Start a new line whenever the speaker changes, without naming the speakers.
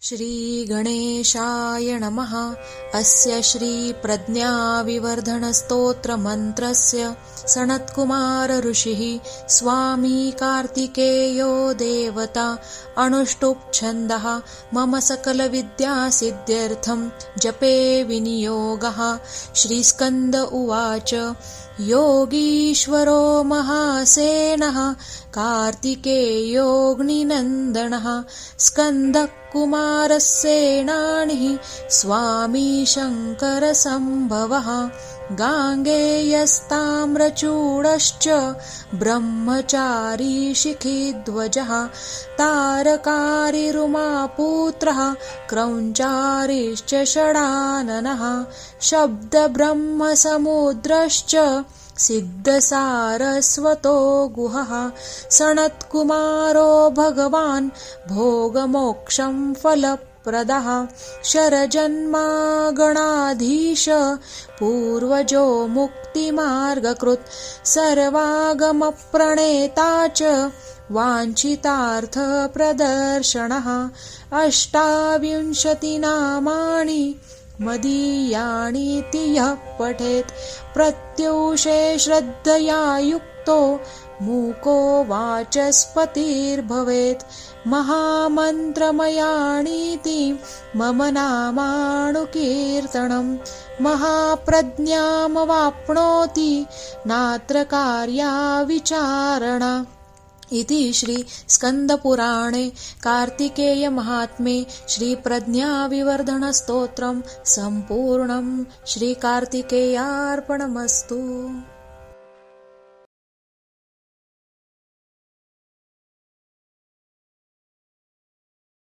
श्रीगणेशाय नमः। अस्य श्रीप्रज्ञाविवर्धनस्तोत्रमन्त्रस्य सनत्कुमार ऋषिः स्वामी कार्तिकेयो देवता अनुष्टुप् छन्दः मम सकलविद्यासिद्ध्यर्थं जपे विनियोगः। श्रीस्कन्द उवाच योगीश्वरो महासेनः कार्तिकेयोऽग्निनन्दनः स्कन्दकुमारस्येनानिः स्वामी शङ्करसम्भवः। गाङ्गेयस्ताम्रचूडश्च ब्रह्मचारी शिखिध्वजः तारकारिरुमापुत्रः क्रौञ्चारिश्च षडाननः शब्दब्रह्मसमुद्रश्च सिद्धसारस्वतो गुहः। सनत्कुमारो भगवान् भोगमोक्षं फलप्रदः शरजन्मागणाधीश पूर्वजो मुक्तिमार्गकृत् सर्वागमप्रणेता च वाञ्छितार्थप्रदर्शनः। 28 नामानि मदीयानीति यः पठेत् प्रत्यूषे श्रद्धया युक्तो मूको वाचस्पतिर्भवेत्। महामन्त्रमयानीति मम नामानुकीर्तनं महाप्रज्ञामवाप्नोति नात्र कार्या विचारणा। इति श्री स्कन्दपुराणे कार्तिकेयमाहात्म्ये श्रीप्रज्ञाविवर्धनस्तोत्रं सम्पूर्णं। श्रीकार्तिकेयार्पणमस्तु।